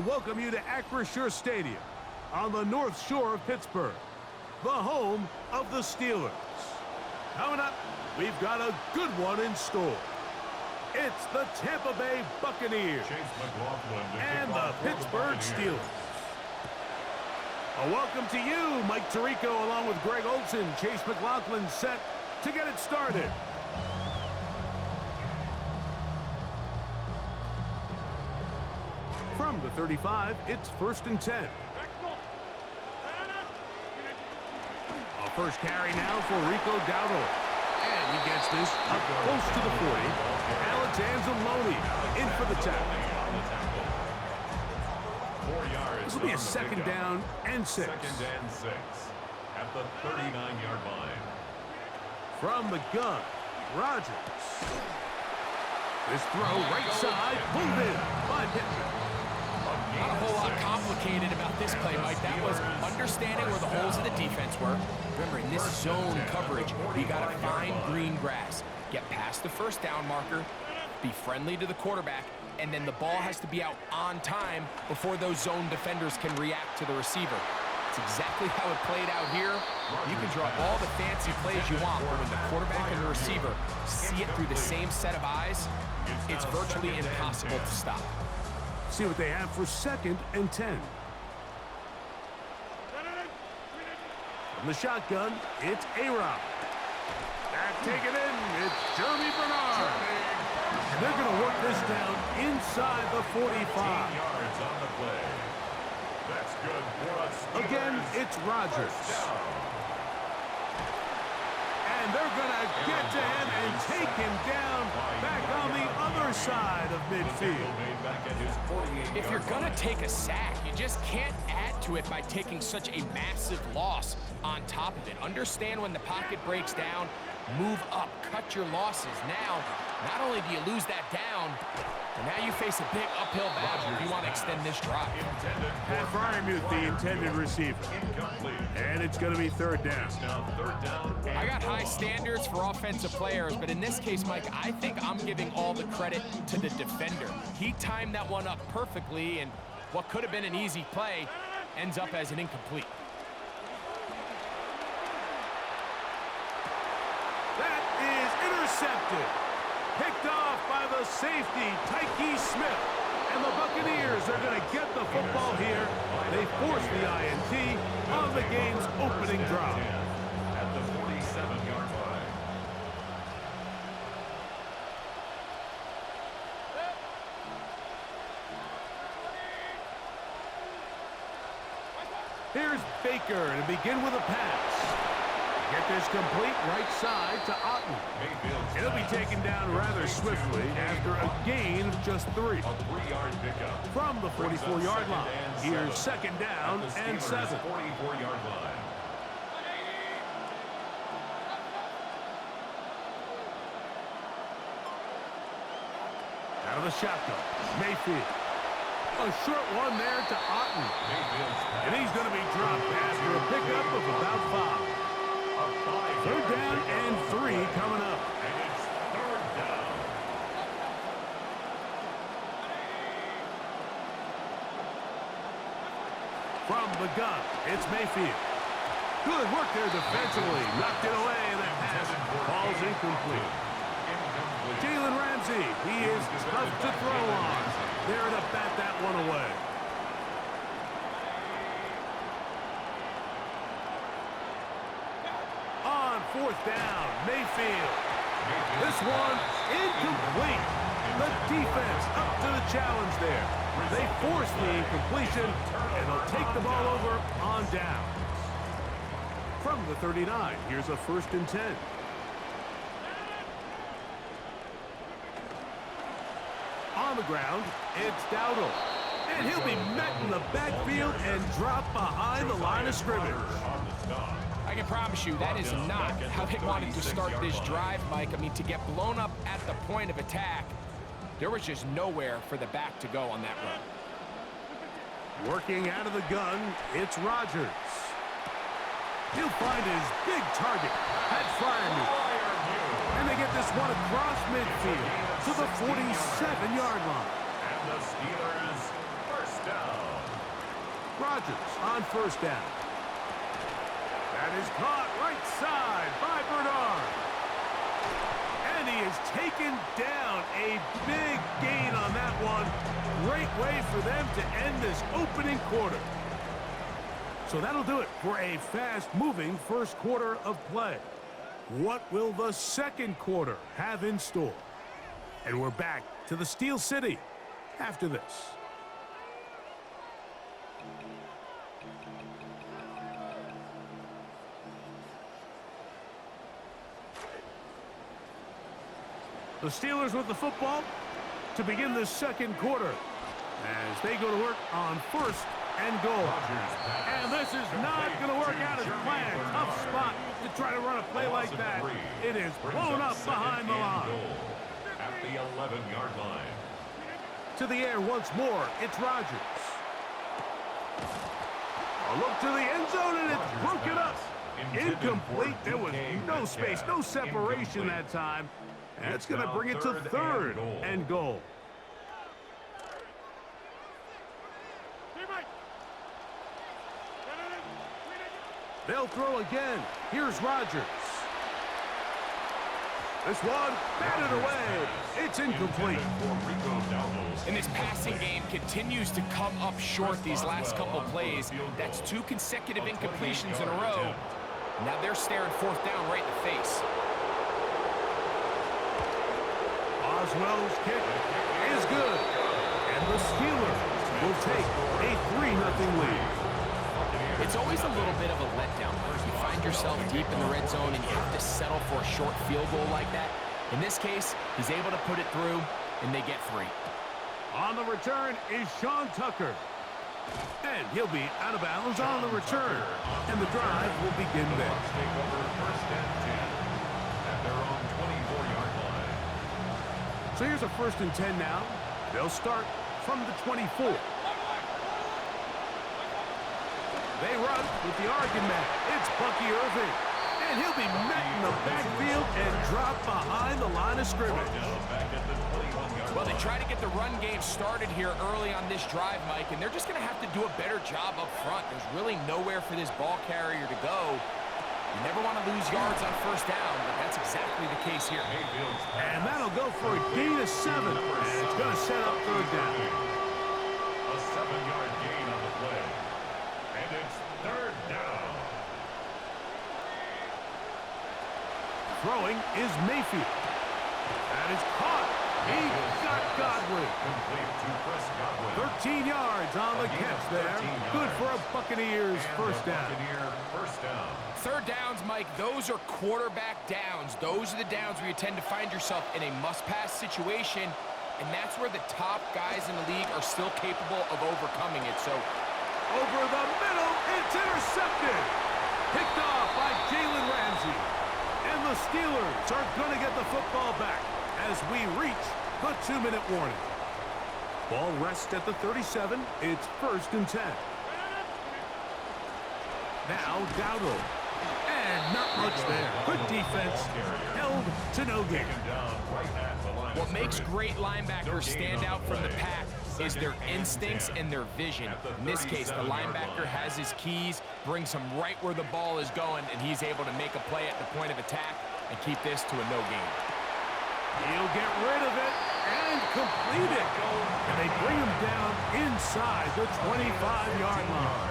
welcome you to Acrisure Stadium on the North Shore of Pittsburgh, the home of the Steelers. Coming up, we've got a good one in store. It's the Tampa Bay Buccaneers and the Pittsburgh Steelers. A welcome to you, Mike Tirico, along with Greg Olson. Chase McLaughlin set to get it started. From the 35, it's 1st and 10. A first carry now for Rico Dowdle. And he gets this up close to the 40. Alex Anzalone in for the tackle. This will be a 2nd down and 6. 2nd and 6 at the 39-yard line. From the gun, Rodgers. This throw right side, pulled in by Pittman. Not a whole lot complicated about this play, Mike. That was understanding where the holes in the defense were. Remember, in this zone coverage, you got to find green grass. Get past the 1st down marker, be friendly to the quarterback, and then the ball has to be out on time before those zone defenders can react to the receiver. It's exactly how it played out here. You can draw all the fancy plays you want, but when the quarterback and the receiver see it through the same set of eyes, it's virtually impossible to stop. See what they have for 2nd and 10. From the shotgun, it's A-Rob. Back taken in, it's Jeremy Bernard. And they're going to work this down inside the 45. Yards on the play. That's good for us. Again, it's Rodgers. And they're going to get to him and take him down back on the other side of midfield. If you're going to take a sack, you just can't add to it by taking such a massive loss on top of it. Understand when the pocket breaks down, move up, cut your losses. Now, not only do you lose that down, but now you face a big uphill battle if you want to extend this drive. Pat Fryermuth, the intended receiver. And it's going to be 3rd down. I got high standards for offensive players, but in this case, Mike, I think I'm giving all the credit to the defender. He timed that one up perfectly, and what could have been an easy play ends up as an incomplete. That is intercepted. Picked off by the safety, Tyke Smith. And the Buccaneers are going to get the football here. They force the INT on the game's opening drive. At the 47-yard line. Here's Baker to begin with a pass. Get this complete right side to Otten. It'll be taken down rather swiftly after a gain of just 3. A 3-yard pickup. From the 44-yard line, here's 2nd down and 7. 44-yard line. Out of the shotgun, Mayfield. A short one there to Otten. And he's going to be dropped after a pickup of about 5. 3rd down and 3 coming up. And it's 3rd down. From the gun, it's Mayfield. Good work there defensively. Knocked it away, and that pass falls incomplete. Jalen Ramsey, he is tough to throw on. There to bat that one away. On 4th down, Mayfield. This one incomplete. The defense up to the challenge there. They force the incompletion, and they'll take the ball over on down. From the 39, here's a 1st and 10. On the ground, it's Dowdle. And he'll be met in the backfield and dropped behind the line of scrimmage. I can promise you that is not how they wanted to start this drive, Mike. I mean, to get blown up at the point of attack, there was just nowhere for the back to go on that run. Working out of the gun, it's Rodgers. He'll find his big target, Pat Fryermuth. And they get this one across midfield to the 47-yard line. And the Steelers first down. Rodgers on first down. That is caught right side by Bernard. And he is taken down. A big gain on that one. Great way for them to end this opening quarter. So that'll do it for a fast-moving first quarter of play. What will the second quarter have in store? And we're back to the Steel City after this. The Steelers with the football to begin the second quarter as they go to work on first and goal. And this is not going to work out as planned. Tough spot to try to run a play like that. It is blown up behind the line. At the 11-yard line. To the air once more, it's Rodgers. A look to the end zone, and it's broken up. Incomplete. There was no space, no separation that time. And it's going to bring it to third and goal. They'll throw again. Here's Rodgers. This one batted away. It's incomplete. And this passing game continues to come up short these last couple plays. That's 2 consecutive incompletions in a row. Now they're staring fourth down right in the face. Oswell's kick is good. And the Steelers will take a 3-0 lead. It's always a little bit of a letdown. You find yourself deep in the red zone and you have to settle for a short field goal like that. In this case, he's able to put it through, and they get 3. On the return is Sean Tucker. And he'll be out of bounds on the return. And the drive will begin there. Take over first and 10 at their own 24-yard line. So here's a first and 10 now. They'll start from the 24. They run with the argument. It's Bucky Irving. And he'll be met in the backfield and dropped behind the line of scrimmage. Well, they try to get the run game started here early on this drive, Mike, and they're just going to have to do a better job up front. There's really nowhere for this ball carrier to go. You never want to lose yards on first down, but that's exactly the case here. And that'll go for a gain of 7. And it's going to set up third down. A 7-yard gain on the play. And it's third down. Throwing is Mayfield. That is caught. He got Godwin. Complete to Chris Godwin. 13 yards on the catch there. Good for a Buccaneers first down. Buccaneer first down. Third downs, Mike, those are quarterback downs. Those are the downs where you tend to find yourself in a must-pass situation, and that's where the top guys in the league are still capable of overcoming it. So, over the middle, it's intercepted. Picked off by Jalen Ramsey. And the Steelers are going to get the football back as we reach the 2-minute warning. Ball rests at the 37. It's first and 10. Now Dowdle. And not much there. Good defense. Held to no gain. What makes great linebackers stand out from the pack is their instincts and their vision. In this case, the linebacker has his keys, brings him right where the ball is going, and he's able to make a play at the point of attack and keep this to a no gain. He'll get rid of it and complete it. And they bring him down inside the 25-yard line.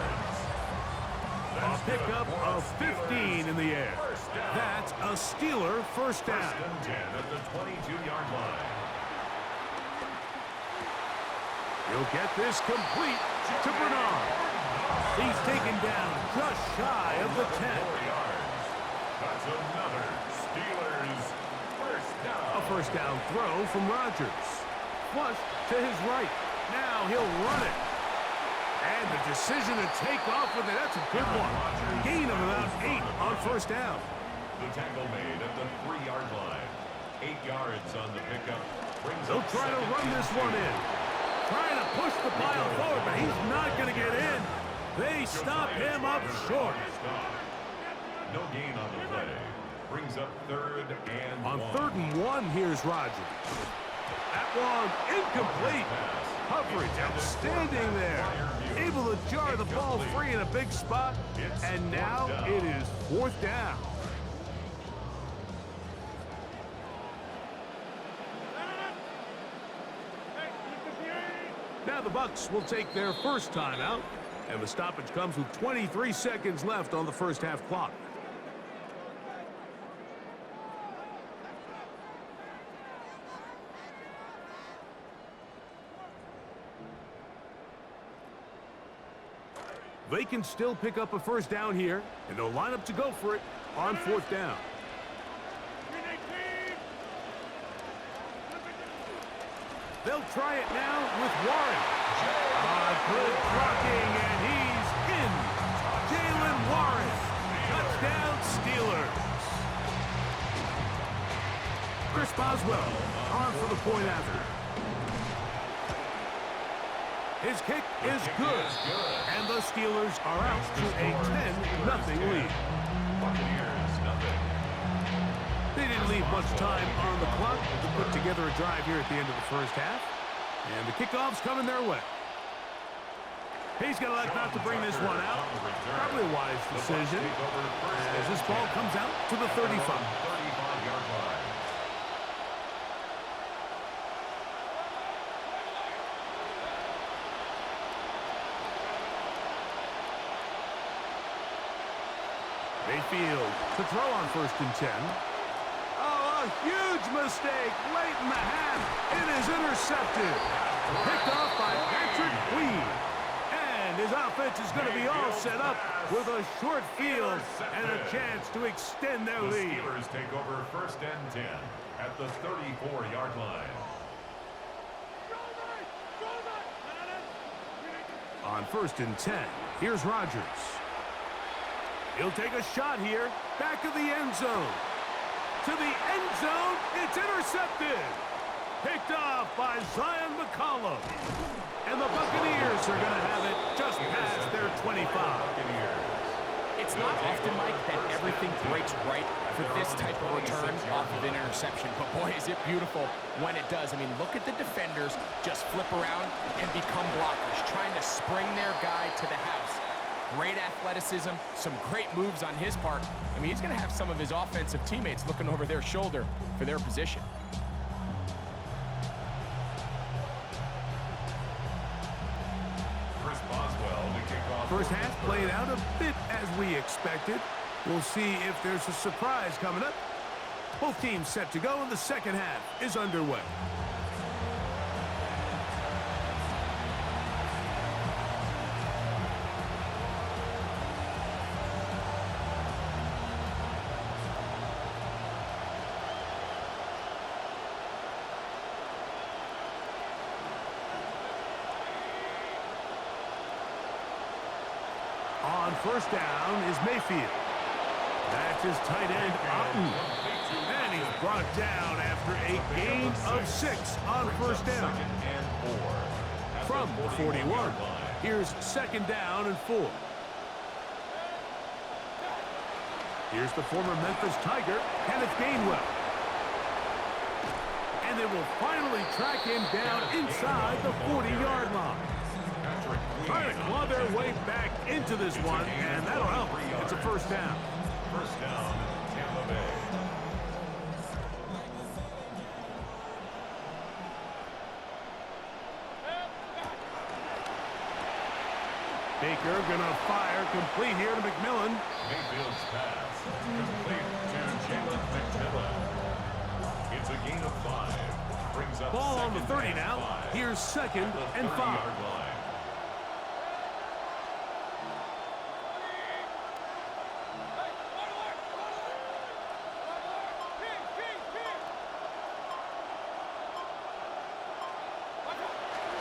A pickup of 15 in the air. That's a Steeler first down. First and 10 at the 22-yard line. He'll get this complete to Bernard. He's taken down just shy of the 10. That's another Steelers first down. A first down throw from Rodgers. Flush to his right. Now he'll run it. And the decision to take off with it, that's a good one. Gain of about 8 on first down. The tackle made at the 3-yard line. 8 yards on the pickup. They'll try to run this one in. Trying to push the pile forward, but he's not going to get in. They stop him up short. No gain on the play. Brings up third and On 1. 3rd and 1, here's Rodgers. That one incomplete. Coverage outstanding there. Able to jar the ball free in a big spot, and now it is 4th down. Now the Bucs will take their first timeout, and the stoppage comes with 23 seconds left on the first half clock. They can still pick up a first down here, and they'll line up to go for it on 4th down. They'll try it now with Warren. Good blocking, and he's in. Jalen Warren. Touchdown, Steelers. Chris Boswell on for the point after. His kick is good, and the Steelers are out to a 10-0 lead. They didn't leave much time on the clock to put together a drive here at the end of the first half, and the kickoff's coming their way. He's going to elect not to bring this one out. Probably a wise decision as this ball comes out to the 35-yard line. Mayfield to throw on 1st and 10. Oh, a huge mistake late in the half. It is intercepted. Picked off by Patrick Queen. And his offense is going to be all set up with a short field and a chance to extend their lead. The Steelers take over 1st and 10 at the 34-yard line. On 1st and 10, here's Rodgers. He'll take a shot here, back of the end zone. To the end zone, it's intercepted. Picked off by Zion McCollum. And the Buccaneers are going to have it just past their 25. It's not often, Mike, that everything breaks right for this type of return off of an interception. But boy, is it beautiful when it does. I mean, look at the defenders just flip around and become blockers, trying to spring their guy to the house. Great athleticism, some great moves on his part. I mean, he's going to have some of his offensive teammates looking over their shoulder for their position. Chris Boswell to kick off. First half played out a bit as we expected. We'll see if there's a surprise coming up. Both teams set to go, and the second half is underway. On 1st down is Mayfield. That's his tight end, Otten. And he's brought down after a gain of 6 on 1st down. From the 41, here's 2nd down and 4. Here's the former Memphis Tiger, Kenneth Gainwell. And they will finally track him down inside the 40-yard line. Trying to claw their way back into this one, and that'll help. It's a 1st down. 1st down, Tampa Bay. Baker gonna fire, complete here to McMillan. Mayfield's pass, complete to Jalen McMillan. It's a gain of 5. Brings up Ball on the 2nd 30 and now. 5. Here's 2nd and 5. 30-yard line.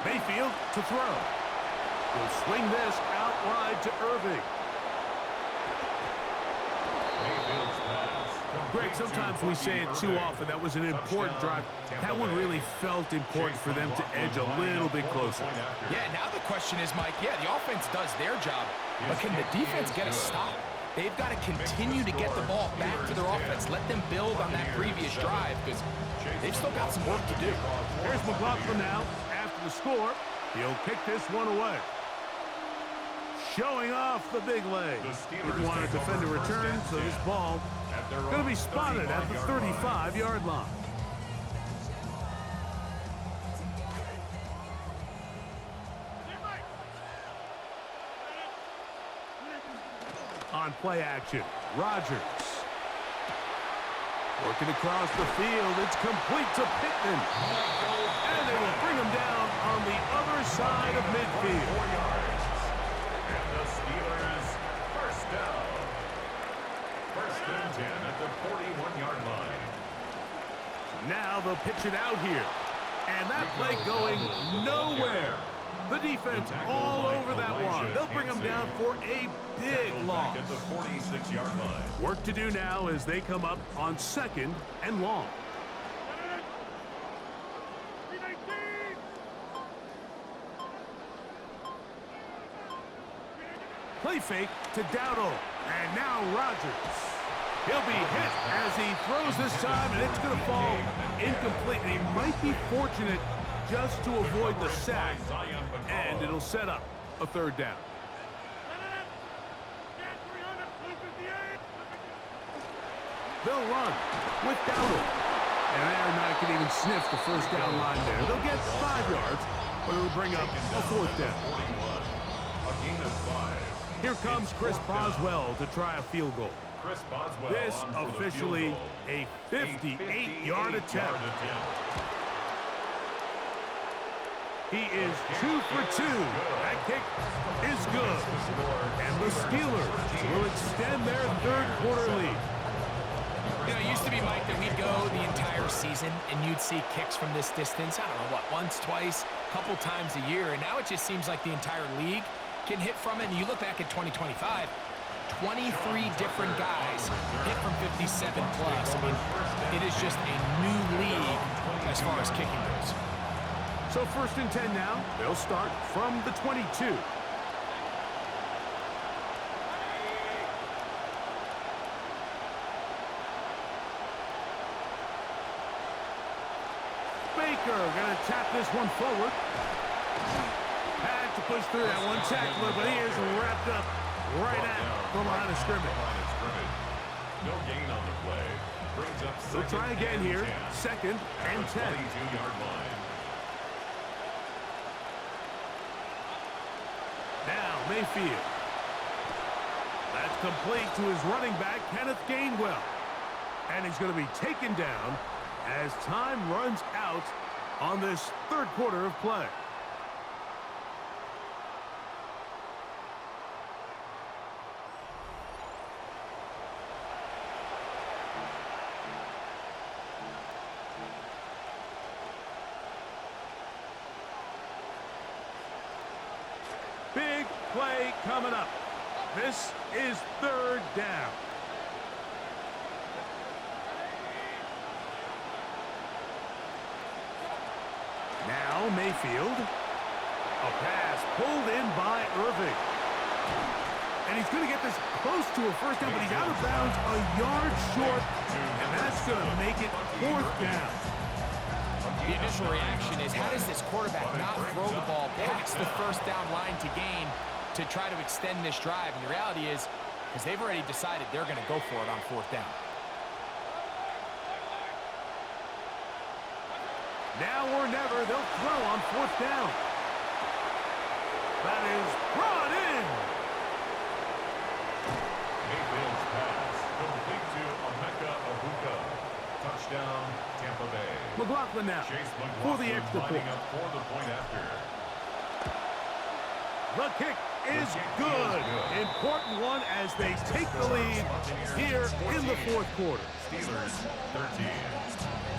Mayfield to throw. Will swing this out wide to Irving. Mayfield's pass. Greg, sometimes we say it too often. That was an important drive. That one really felt important for them to edge a little bit closer. Yeah, now the question is, Mike, yeah, the offense does their job, but can the defense get a stop? They've got to continue to get the ball back to their offense. Let them build on that previous drive because they've still got some work to do. Here's McLaughlin now. After the score, he'll kick this one away. showing off the big leg. The Steelers Didn't want to take defend a over first return, and so this 10 ball at their going to own be spotted at the 35-yard line. On play action, Rodgers. Working across the field, it's complete to Pittman. And they will bring him down on the other side of midfield. 4 yards. And the Steelers first down. First and 10 at the 41-yard line. Now they'll pitch it out here. And that play going nowhere. The defense all over that one. They'll bring him down for a big loss. At the 46-yard line. Work to do now as they come up on 2nd and long. Play fake to Dowdle. And now Rodgers. He'll be hit as he throws this time, and it's going to fall incomplete. And he might be fortunate just to avoid the sack, and it'll set up a 3rd down. They'll run with Dowdle. And they're not going to even sniff the first down line there. They'll get 5 yards, but it'll bring up a 4th down. A gain of 5. Here comes Chris Boswell to try a field goal. Chris Boswell This on for the officially field a goal. 58-yard attempt. He is 2 for 2. That kick is good. And the Steelers will extend their 3rd quarter lead. You know, it used to be, Mike, that we'd go the entire season and you'd see kicks from this distance, I don't know, what, once, twice, a couple times a year. And now it just seems like the entire league can hit from it. And you look back at 2025, 23 different guys hit from 57 plus. I mean, it is just a new league as far as kicking goes. So 1st and 10 now. They'll start from the 22. Baker going to tap this one forward. Had to push through that one tackler, but he is wrapped up right at the line of scrimmage. No gain on the play. Brings up They'll try again here. 2nd and 10. 22-yard line. Now Mayfield. That's complete to his running back, Kenneth Gainwell. And he's going to be taken down as time runs out on this 3rd quarter of play. Big play coming up. This is 3rd down. Now Mayfield. A pass pulled in by Irving. And he's going to get this close to a 1st down, but he's out of bounds a yard short. And that's going to make it 4th down. The initial reaction is, how does this quarterback not throw the ball past the 1st down line to gain to try to extend this drive? And the reality is, because they've already decided they're going to go for it on 4th down. Now or never, they'll throw on 4th down. That is brought in. Mayfield's pass complete to Emeka Egbuka. Touchdown, Tampa Bay. McLaughlin now Chase for the McLaughlin extra point. lining up for the point after. The kick is good. Important one as they take the lead here in the 4th quarter. Steelers 13.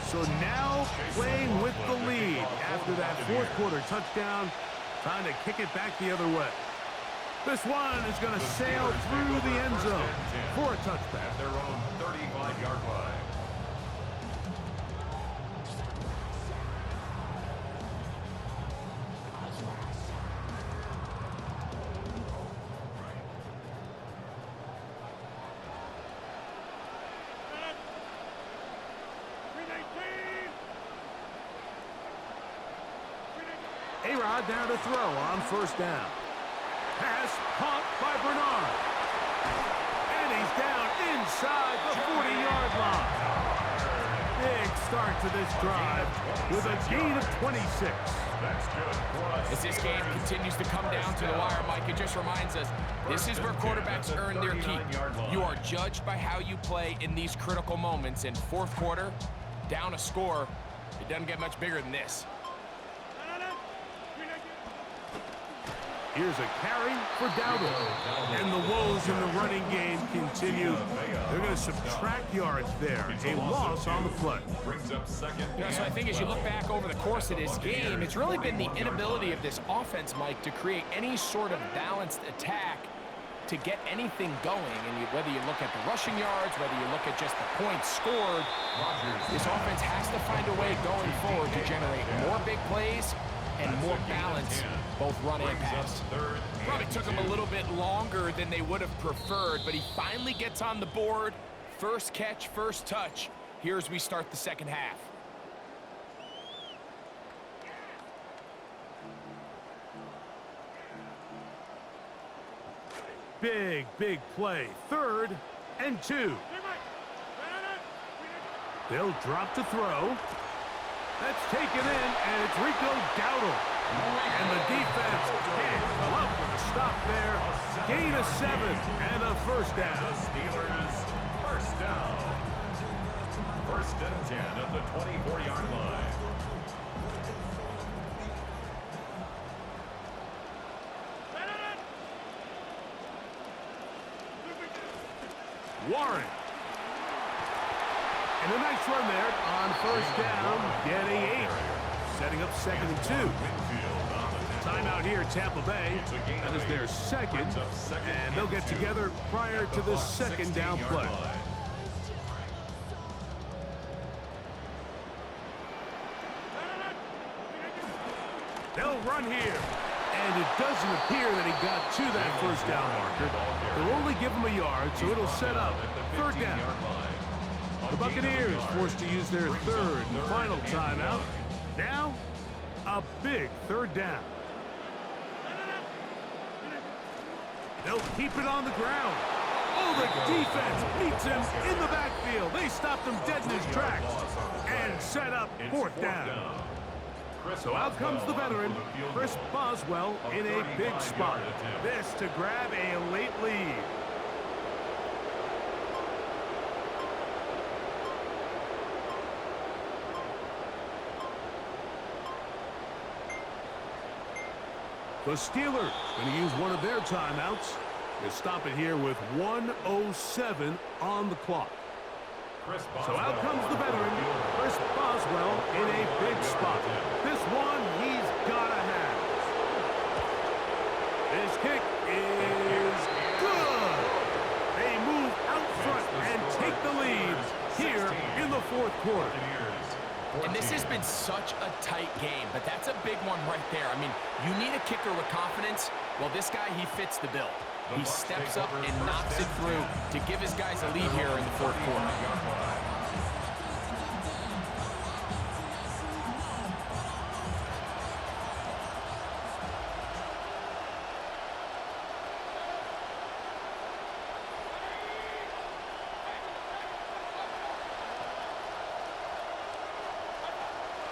So now playing with the lead after that 4th quarter touchdown, trying to kick it back the other way. This one is going to sail through the end zone for a touchback. At their own 35-yard line. A-Rod down to throw on 1st down. Pass caught start to this drive with a gain of 26. That's good for us. As this game continues to come down to the wire, Mike, it just reminds us, this is where quarterbacks earn their keep. You are judged by how you play in these critical moments. In fourth quarter, down a score, it doesn't get much bigger than this. Here's a carry for Dowdle. And the woes in the running game continue. They're going to subtract yards there. A loss on the play. Brings up second. So I think as you look back over the course of this game, it's really been the inability of this offense, Mike, to create any sort of balanced attack to get anything going. And whether you look at the rushing yards, whether you look at just the points scored, this offense has to find a way going forward to generate more big plays and more balance, both run and pass. Probably took him a little bit longer than they would have preferred, but he finally gets on the board. First catch, first touch. Here as we start the second half. Big play. 3rd and 2. They'll drop to throw. That's taken in, and it's Rico Dowdle. And the defense can't come up with a stop there. Gain of 7 and a first down. The Steelers first down. 1st and 10 at the 24-yard line. Warren. And a nice run there on first down, getting 8. Setting up 2nd and 2. Timeout here, Tampa Bay. That is their second, and they'll get together prior to the second down play. They'll run here. And it doesn't appear that he got to that first down marker. They'll only give him a yard, so it'll set up 3rd down. The Buccaneers forced to use their 3rd and final timeout. Now, a big 3rd down. They'll keep it on the ground. Oh, the defense meets him in the backfield. They stopped him dead in his tracks and set up 4th down. So out comes the veteran, Chris Boswell, in a big spot. This to grab a late lead. The Steelers going to use one of their timeouts. They stop it here with 1:07 on the clock. So out comes the veteran, Chris Boswell, in a big spot. This one he's got to have. His kick is good. They move out front and take the lead here in the 4th quarter. And this has been such a tight game, but that's a big one right there. I mean, you need a kicker with confidence. Well, this guy, he fits the bill. He steps up and knocks it through to give his guys a lead here in the 4th quarter.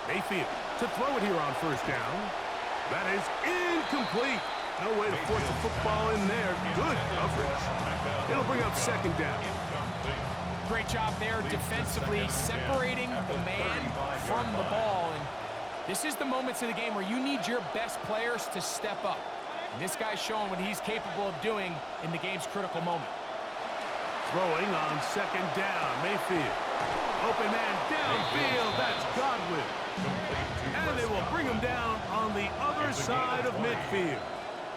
Mayfield to throw it here on first down. That is incomplete. No way to force the football in there. Good coverage. It'll bring up 2nd down. Great job there defensively, separating the man from the ball. And this is the moments of the game where you need your best players to step up. And this guy's showing what he's capable of doing in the game's critical moment. Throwing on 2nd down, Mayfield. Open man downfield, that's Godwin. And they will bring him down on the other side of midfield.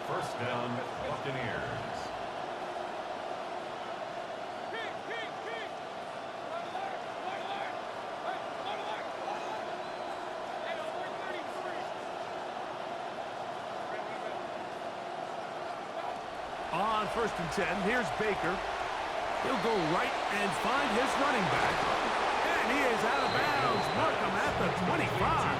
First down, Buccaneers. On 1st and 10, here's Baker. He'll go right and find his running back. And he is out of bounds. Mark him at the 25.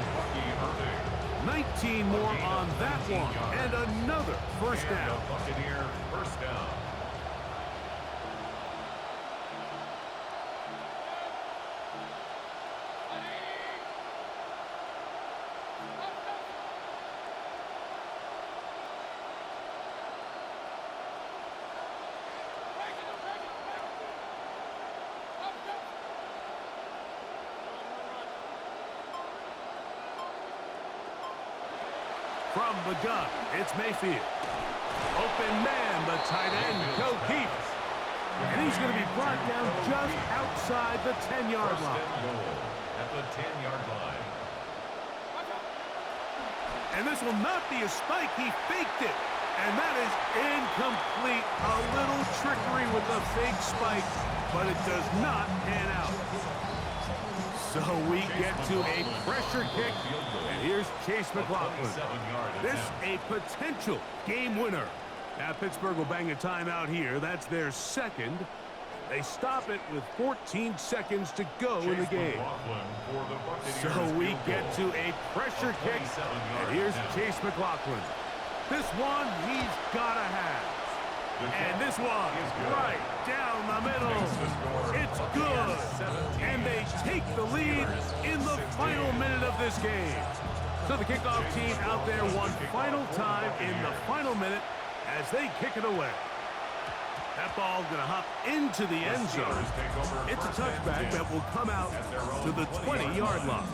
19 more on that one. And another first down. Buccaneer first down. From the gun, it's Mayfield. Open man, the tight end, Go Keith. And he's going to be brought down just outside the 10-yard line. At the 10-yard line. And this will not be a spike. He faked it. And that is incomplete. A little trickery with the fake spike, but it does not pan out. So we get to a pressure kick. And here's Chase McLaughlin. This a potential game winner. Now Pittsburgh will bang a timeout here. That's their second. They stop it with 14 seconds to go in the game. So we get to a pressure kick. And here's Chase McLaughlin. This one he's got to have. And this one right down the middle. It's good. And they take the lead in the final minute of this game. So the kickoff team out there one final time in the final minute as they kick it away. That ball's going to hop into the end zone. It's a touchback that will come out to the 20-yard line.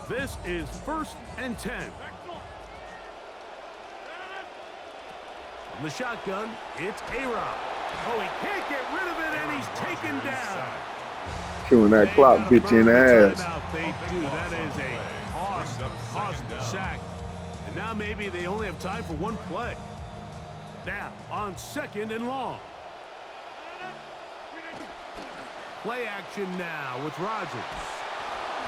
This is 1st and 10. From the shotgun, it's A-Rod. Oh, he can't get rid of it, and he's taken down. Chewing that clock, bitch in the ass. They do. That is a costly sack. And now maybe they only have time for one play. Now, on 2nd and long. Play action now with Rodgers.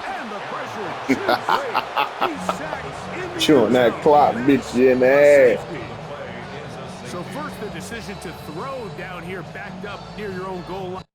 And the pressure is too great. He's sacked in the Chewing that clock, bitch in the ass. So first the decision to throw down here backed up near your own goal line.